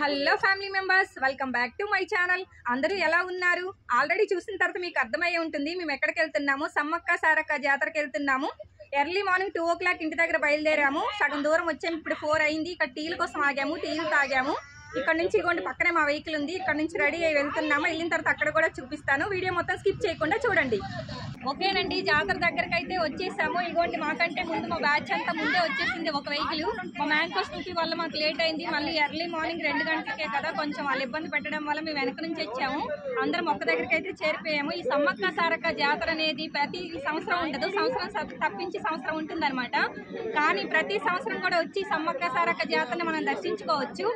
Hello family members, welcome back to my channel. అందరూ ఎలా ఉన్నారు? ఆల్రెడీ చూసిన తర్వాత మీకు అర్థమయ్యే ఉంటుంది మేము ఎక్కడికి వెళ్తున్నాము. సమ్మక్క సారక్క జాతరకి వెళ్తున్నాము. ఎర్లీ మార్నింగ్ 2 o'clock ఇంటి దగ్గర బయలుదేరాము. సగం దూరం వచ్చాము. ఇప్పుడు 4 అయింది. ఇక్కడ టీల కోసం ఆగాము, టీలు తాగాము. ఇక్కడ నుంచి ఇగోండి పక్కనే మా వెహికల్ ఉంది. ఇక్కడ నుంచి రెడీ అయ్యి వెళ్తున్నాము. వెళ్ళిన తర్వాత అక్కడ కూడా చూపిస్తాను. వీడియో మొత్తం స్కిప్ చేయకుండా చూడండి. ఓకేనండి, జాతర దగ్గరకు అయితే వచ్చేసాము. ఇగోండి మాకంటే ముందు మా బ్యాచ్ అంతా ముందే వచ్చేసింది ఒక వెహికల్. మా మ్యాంగో స్కూటీ వల్ల మాకు లేట్ అయింది. మళ్ళీ ఎర్లీ మార్నింగ్ 2 గంటలకే కదా, కొంచెం వాళ్ళు ఇబ్బంది పెట్టడం వల్ల మేము వెనక నుంచి వచ్చాము. అందరం ఒక్క దగ్గరికి అయితే చేరిపోయాము. ఈ సమ్మక్క సారక్క జాతర అనేది ప్రతి సంవత్సరం ఉండదు, సంవత్సరం తప్పించి సంవత్సరం ఉంటుందన్నమాట. కానీ ప్రతి సంవత్సరం కూడా వచ్చి సమ్మక్క సారక్క జాతరని మనం దర్శించుకోవచ్చు.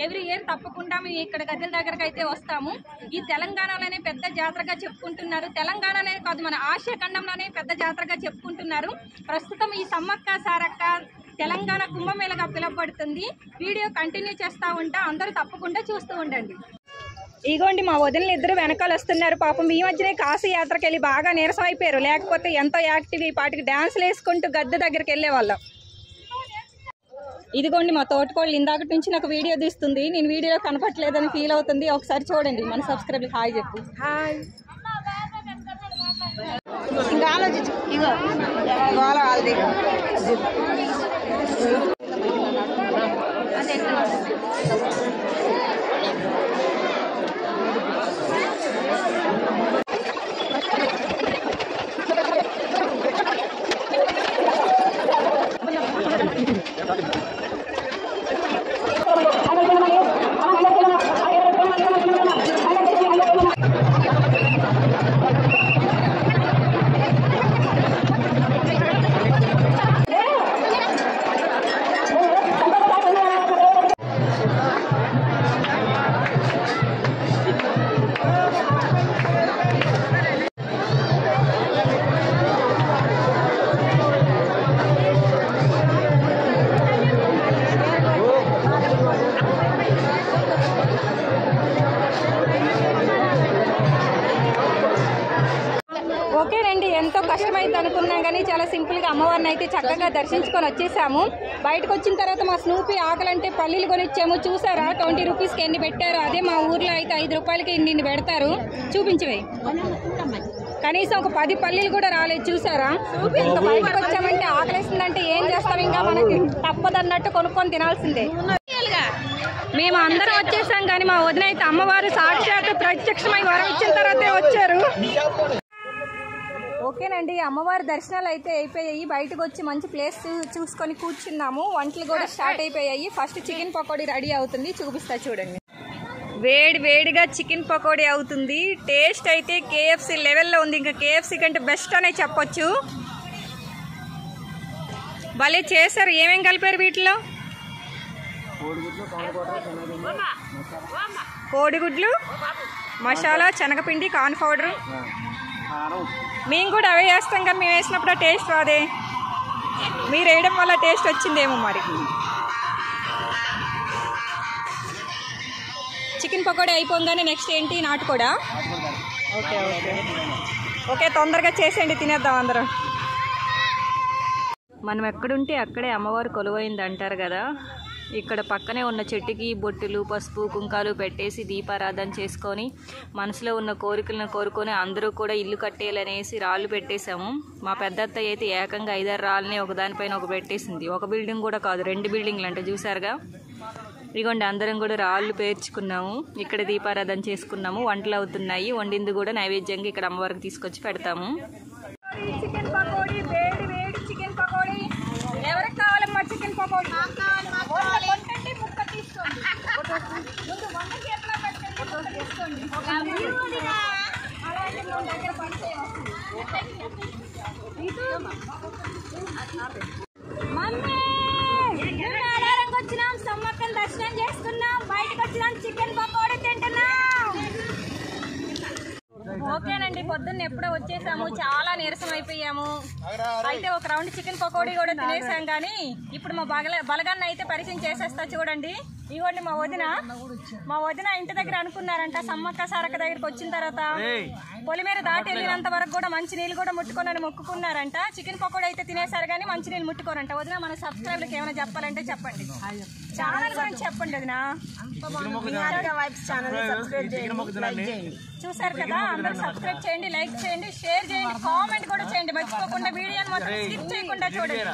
ఎవ్రీ ఇయర్ తప్పకుండా మేము ఇక్కడ గద్దెల దగ్గరకు అయితే వస్తాము. ఈ తెలంగాణలోనే పెద్ద జాతరగా చెప్పుకుంటున్నారు. తెలంగాణనే కాదు, మన ఆసియా ఖండంలోనే పెద్ద జాతరగా చెప్పుకుంటున్నారు. ప్రస్తుతం ఈ సమ్మక్క సారక్క తెలంగాణ కుంభమేళగా పిలువబడుతుంది. వీడియో కంటిన్యూ చేస్తూ ఉంటా, అందరూ తప్పకుండా చూస్తూ ఉండండి. ఇగోండి మా వదినలు ఇద్దరు వెనకాల వస్తున్నారు. పాపం ఈ మధ్యనే కాశీ యాత్రకి వెళ్ళి బాగా నీరసం అయిపోయారు. లేకపోతే ఎంతో యాక్టివ్ ఈ పాటికి డ్యాన్స్లు వేసుకుంటూ గద్దె దగ్గరికి వెళ్ళే వాళ్ళం. ఇదిగోండి మా తోటకోళ్ళు ఇందాక నుంచి నాకు వీడియో తీస్తుంది. నేను వీడియో కనపట్లేదని ఫీల్ అవుతుంది. ఒకసారి చూడండి, మన సబ్స్క్రైబ్ హాయ్ చెప్పు. హాయ్. ఇంకా ఆలోచించు. ఇగో వాళ్ళది ఓకేనండి. ఎంతో కష్టమైంది అనుకున్నాం కానీ చాలా సింపుల్గా అమ్మవారిని అయితే చక్కగా దర్శించుకొని వచ్చేసాము. బయటకు వచ్చిన తర్వాత మా స్నూపీ ఆకలంటే పల్లీలు కొనిచ్చాము. చూసారా 20 రూపీస్కి ఎన్ని పెట్టారు? అదే మా ఊర్లో అయితే 5 రూపాయలకి ఇన్ని పెడతారు. చూపించవే. కనీసం ఒక 10 పల్లీలు కూడా రాలేదు. చూసారా? ఇంత బయటకు వచ్చామంటే ఆకలిస్తుందంటే ఏం చేస్తాం, ఇంకా మనకి తప్పదన్నట్టు కొనుక్కొని తినాల్సిందే. మేము అందరం వచ్చేసాం కానీ మా వదిన అయితే అమ్మవారు సాక్షాత్ ప్రత్యక్షమై వరం ఇచ్చిన తర్వాతే వచ్చారు. ఓకేనండి, అమ్మవారి దర్శనాలు అయితే అయిపోయాయి. బయటకు వచ్చి మంచి ప్లేస్ చూసుకొని కూర్చున్నాము. వంటలు కూడా స్టార్ట్ అయిపోయాయి. ఫస్ట్ చికెన్ పకోడీ రెడీ అవుతుంది, చూపిస్తా చూడండి. వేడి వేడిగా చికెన్ పకోడీ అవుతుంది. టేస్ట్ అయితే KFC లెవెల్లో ఉంది. ఇంకా KFC కంటే బెస్ట్ అనే చెప్పొచ్చు. భలే చేశారు. ఏమేం కలిపారు వీటిలో? కోడిగుడ్లు, మసాలా, శనగపిండి, కార్న్ పౌడర్. మేము కూడా అవే వేస్తాం కానీ మేము వేసినప్పుడు టేస్ట్ రాదే. మీరు వేయడం వల్ల టేస్ట్ వచ్చిందేమో మరి. చికెన్ పకోడీ అయిపోగానే నెక్స్ట్ ఏంటి? నాటుకోడా. ఓకే ఓకే ఓకే, తొందరగా చేసేయండి, తినేద్దాం అందరం. మనం ఎక్కడుంటే అక్కడే అమ్మవారు కొలువైంది అంటారు కదా. ఇక్కడ పక్కనే ఉన్న చెట్టుకి బొట్టులు, పసుపు, కుంకాలు పెట్టేసి దీపారాధన చేసుకొని మనసులో ఉన్న కోరికలను కోరుకొని అందరూ కూడా ఇల్లు కట్టేయాలనేసి రాళ్ళు పెట్టేశాము. మా పెద్దత్తయ్య అయితే ఏకంగా 5-6 రాళ్ళని ఒకదానిపైన ఒక పెట్టేసింది. ఒక బిల్డింగ్ కూడా కాదు, 2 బిల్డింగ్లు అంటే చూసారుగా. ఇదిగోండి అందరం కూడా రాళ్ళు పేర్చుకున్నాము. ఇక్కడ దీపారాధన చేసుకున్నాము. వంటలు అవుతున్నాయి. వండింది కూడా నైవేద్యంగా ఇక్కడ అమ్మవారికి తీసుకొచ్చి పెడతాము. చికెన్ పకోడీ, వేడి వేడి చికెన్ పకోడీ. ఎవరికి కావాలమ్మా చికెన్ పకోడీ? వచ్చినాం, సమ్మక్కని దర్శనం చేసుకున్నాం, బయటకు వచ్చినాం, చికెన్ పకోడీ తింటున్నాం. ఓకేనండి, పొద్దున్న ఎప్పుడో వచ్చేసాము, చాలా నీరసం అయిపోయాము. అయితే ఒక రౌండ్ చికెన్ పకోడీ కూడా తినేసాం. కానీ ఇప్పుడు మా బలగాన్ని అయితే పరిచయం చేసేస్తా చూడండి. ఇవ్వండి మా వదిన ఇంటి దగ్గర అనుకున్నారంట సమ్మక్క సారక్క దగ్గరికి వచ్చిన తర్వాత పొలిమేర దాటి వెళ్ళినంత వరకు కూడా మంచి నీళ్ళు కూడా ముట్టుకోనని మొక్కుకున్నారంట. చికెన్ పకోడీ అయితే తినేసారు కానీ మంచి నీళ్ళు ముట్టుకోరంట. వదిన మన సబ్స్క్రైబర్లకు ఏమైనా చెప్పాలంటే చెప్పండి, ఛానల్ గురించి చెప్పండి వదిన. చూసారు కదా, అందరూ సబ్స్క్రైబ్ చేయండి, లైక్ చేయండి, షేర్ చేయండి, కామెంట్ కూడా చేయండి మర్చిపోకుండా. వీడియోని మాత్రం స్కిప్ చేయకుండా చూడండి.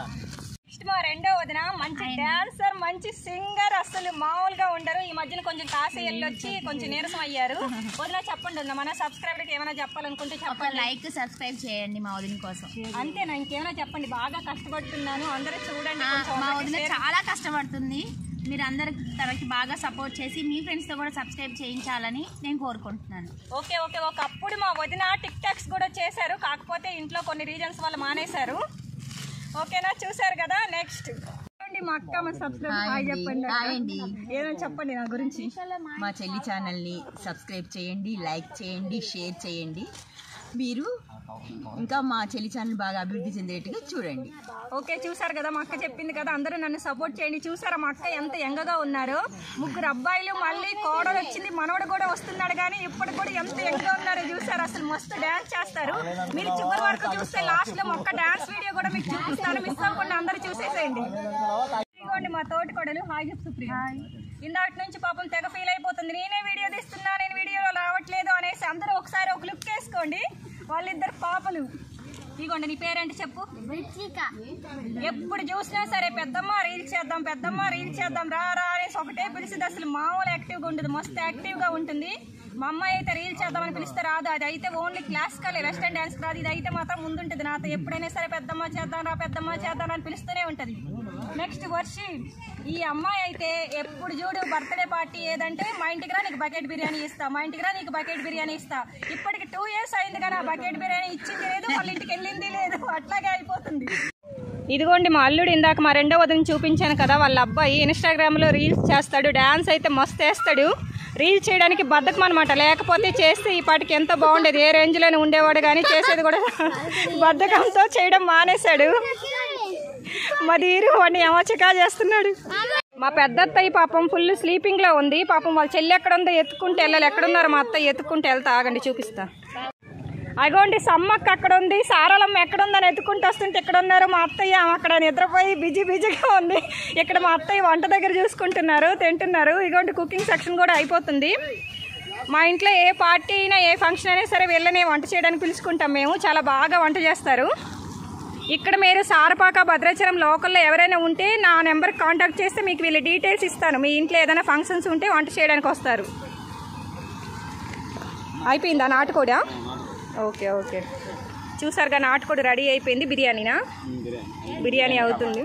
నెక్స్ట్ మా రెండో వదిన మంచి డాన్సర్, మంచి సింగర్, అసలు మామూలుగా ఉండరు. ఈ మధ్యన కొంచెం కాశీ వెళ్ళొచ్చి కొంచెం నీరసం అయ్యారు. వదిన చెప్పండి వదిన, మన సబ్స్క్రైబర్కి ఏమైనా చెప్పాలనుకుంటే చెప్పండి. లైక్ సబ్స్క్రైబ్ చేయండి మా వదిన కోసం. అంతేనా, ఇంకేమైనా చెప్పండి. బాగా కష్టపడుతున్నాను, అందరూ చూడండి. మా వదిన చాలా కష్టపడుతుంది, మీరు అందరు తనకి బాగా సపోర్ట్ చేసి మీ ఫ్రెండ్స్తో కూడా సబ్స్క్రైబ్ చేయించాలని నేను కోరుకుంటున్నాను. ఓకే. ఒకప్పుడు మా వదిన టిక్ టాక్స్ కూడా చేశారు, కాకపోతే ఇంట్లో కొన్ని రీజన్స్ వల్ల మానేశారు. ఓకేనా, చూసారు కదా. నెక్స్ట్ మా అక్క మా సబ్స్క్రైబ్ చెప్పండి, ఏదో చెప్పండి నా గురించి. మా చెల్లి ఛానల్ని సబ్స్క్రైబ్ చేయండి, లైక్ చేయండి, షేర్ చేయండి. మీరు ఇంకా మా చెల్లి ఛానల్ బాగా అభివృద్ధి చెందేట్టుగా చూడండి. ఓకే, చూసారు కదా, మా అక్క చెప్పింది కదా, అందరూ నన్ను సపోర్ట్ చేయండి. చూసారా మా అక్క ఎంత యంగగా ఉన్నారు. 3 అబ్బాయిలు, మళ్ళీ కోడలు వచ్చింది, మనవడు కూడా వస్తున్నాడు. కానీ ఇప్పుడు కూడా ఎంత యంగగా ఉన్నారు చూసారు. అసలు మస్తు డాన్స్ చేస్తారు. మీరు చివరి వరకు చూస్తే లాస్ట్ లో మా అక్క డాన్స్ వీడియో కూడా మీకు చూపిస్తాను, మిస్ అవ్వకుండా అందరూ చూసేసేయండి. ఇదిగోండి మా తోటి కోడలు. హాయ్ చెప్పు సుప్రియ. ఇందాటి నుంచి పాపం తెగ ఫీల్ అయిపోతుంది, నేనే వీడియో తీస్తున్నా, నేను వీడియోలో రావట్లేదు అనేసి. అందరూ ఒకసారి ఒక లుక్ వేసుకోండి, వాళ్ళిద్దరు పాపలు. ఇదిగోండి, నీ పేరేంటి చెప్పు. ఎప్పుడు చూసినా సరే పెద్దమ్మ రీల్స్ చేద్దాం, పెద్దమ్మ రీల్స్ చేద్దాం, రా అనేసి ఒకటే పిలిచింది. అసలు మామూలు యాక్టివ్గా ఉంటుంది, మస్తు యాక్టివ్గా ఉంటుంది. మా అమ్మాయి అయితే రీల్స్ చేద్దామని పిలిస్తే రాదు. అది అయితే ఓన్లీ క్లాసికల్ వెస్టర్న్ డ్యాన్స్ రాదు. ఇది అయితే మాత్రం ముందుంటుంది నాతో. ఎప్పుడైనా సరే పెద్దమ్మ చేద్దాం రా, పెద్దమ్మ చేద్దాం అని పిలుస్తూనే ఉంటుంది. నెక్స్ట్ వర్షి, ఈ అమ్మాయి అయితే ఎప్పుడు చూడు బర్త్డే పార్టీ ఏదంటే మా ఇంటికి రా నీకు బకెట్ బిర్యానీ ఇస్తా, మా ఇంటికి రా నీకు బకెట్ బిర్యానీ ఇస్తా. ఇప్పటికి 2 years అయింది కానీ ఆ బకెట్ బిర్యానీ ఇచ్చింది లేదు, వాళ్ళ ఇంటికి వెళ్ళింది లేదు, అట్లాగే అయిపోతుంది. ఇదిగోండి మా అల్లుడు, ఇందాక మా రెండో వదిన చూపించాను కదా, వాళ్ళ అబ్బాయి ఇన్స్టాగ్రామ్లో రీల్స్ చేస్తాడు, డ్యాన్స్ అయితే మస్తు వేస్తాడు. రీల్స్ చేయడానికి బద్ధకం అనమాట, లేకపోతే చేస్తే ఈ పాటికి ఎంతో బాగుండేది, ఏ రేంజ్లోనే ఉండేవాడు. కానీ చేసేది కూడా బద్ధకంతో చేయడం మానేశాడు. మదీరు వాడిని ఏమోచకా చేస్తున్నాడు. మా పెద్ద అత్తయ్య పాపం ఫుల్ స్లీపింగ్లో ఉంది. పాపం వాళ్ళ చెల్లి ఎక్కడ ఉందో ఎత్తుకుంటే వెళ్ళాలి. ఎక్కడున్నారు మా అత్తయ్య, ఎత్తుకుంటే వెళ్తా, ఆగండి చూపిస్తా. అగోండి సమ్మక్క అక్కడ ఉంది, సారలమ్మ ఎక్కడుందని ఎత్తుకుంటూ వస్తుంటే ఇక్కడ ఉన్నారు మా అత్తయ్య. అక్కడ నిద్రపోయి బిజీగా ఉంది. ఇక్కడ మా అత్తయ్య వంట దగ్గర చూసుకుంటున్నారు, తింటున్నారు. ఇగోండి కుకింగ్ సెక్షన్ కూడా అయిపోతుంది. మా ఇంట్లో ఏ పార్టీ అయినా ఏ ఫంక్షన్ అయినా సరే వీళ్ళనే వంట చేయడానికి పిలుచుకుంటాం మేము. చాలా బాగా వంట చేస్తారు. ఇక్కడ మీరు సారపాక భద్రాచలం లోకల్లో ఎవరైనా ఉంటే నా నెంబర్కి కాంటాక్ట్ చేస్తే మీకు వీళ్ళ డీటెయిల్స్ ఇస్తాను. మీ ఇంట్లో ఏదైనా ఫంక్షన్స్ ఉంటే వంట చేయడానికి వస్తారు. అయిపోయిందా నాటుకోడా? ఓకే. చూసారుగా నాటుకోడి రెడీ అయిపోయింది. బిర్యానీనా? బిర్యానీ అవుతుంది.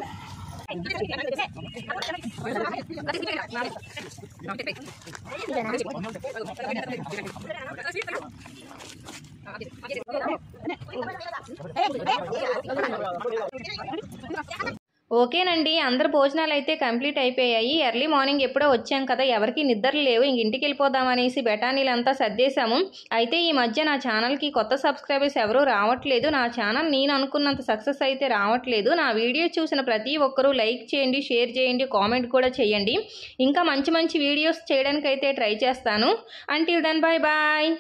ఓకేనండి, అందరు భోజనాలు అయితే కంప్లీట్ అయిపోయాయి. ఎర్లీ మార్నింగ్ ఎప్పుడో వచ్చాం కదా, ఎవరికి నిద్రలు లేవు, ఇంక ఇంటికి వెళ్ళిపోదాం అనేసి బెటానీలంతా సర్దేశాము. అయితే ఈ మధ్య నా ఛానల్కి కొత్త సబ్స్క్రైబర్స్ ఎవరూ రావట్లేదు. నా ఛానల్ నేను అనుకున్నంత సక్సెస్ అయితే రావట్లేదు. నా వీడియో చూసిన ప్రతి ఒక్కరూ లైక్ చేయండి, షేర్ చేయండి, కామెంట్ కూడా చేయండి. ఇంకా మంచి వీడియోస్ చేయడానికి అయితే ట్రై చేస్తాను. Until then bye.